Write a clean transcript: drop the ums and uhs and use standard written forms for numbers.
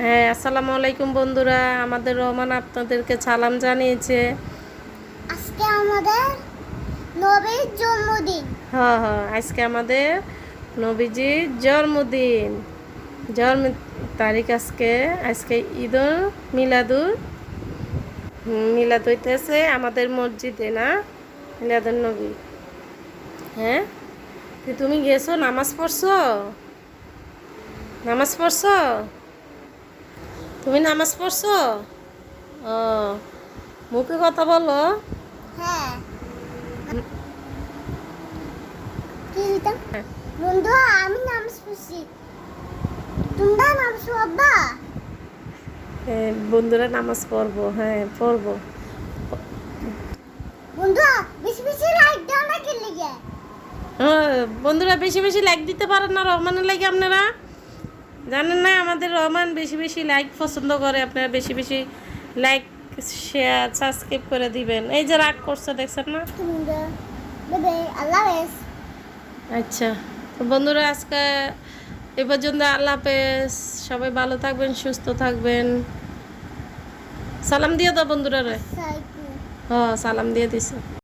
হ্যাঁ, আসসালামু আলাইকুম বন্ধুরা। আমাদের রহমান আপনাদেরকে সালাম জানিয়েছে। আজকে আমাদের নবীর জন্মদিন। হ্যাঁ হ্যাঁ, আজকে আমাদের নবীজির জন্মদিন। জন্ম তারিখ আজকে আজকে ঈদুল মিলাদুল মিলাদ হইতেছে আমাদের মসজিদে, না মিলাদুল নবী। হ্যাঁ, তুমি গেছো, নামাজ পড়ছো? নামাজ পড়ছো? তুমি নামাজ পড়ছো? ও, মুখে কথা বলো। হ্যাঁ, কি হইতাম হ্যাঁ, বন্ধু, আমি নামাজ পড়ছি। তোমরা নামাজ পড়বা? বন্ধুরা নামাজ পড়বো, হ্যাঁ পড়বো। বন্ধু, বেশি বেশি লাইক দাও না, কি লিগে? হ্যাঁ, বন্ধুরা বেশি বেশি লাইক দিতে পারেন না রহমানের লাগে। আপনারা জানেন না আমাদের রহমান বেশি বেশি লাইক পছন্দ করে। আপনারা বেশি বেশি লাইক, শেয়ার, সাবস্ক্রাইব করে দিবেন। এই যে রাগ করছে, দেখছেন না? তোমরা বেবে আল্লাহ হাফেজ। আচ্ছা, তো বন্ধুরা আজকে এ পর্যন্ত। আল্লাহ হাফেজ। সবাই ভালো থাকবেন, সুস্থ থাকবেন। সালাম দিয়ে দাও বন্ধুরা রে। আসসালামু হ্যাঁ, সালাম দিয়ে দিছে।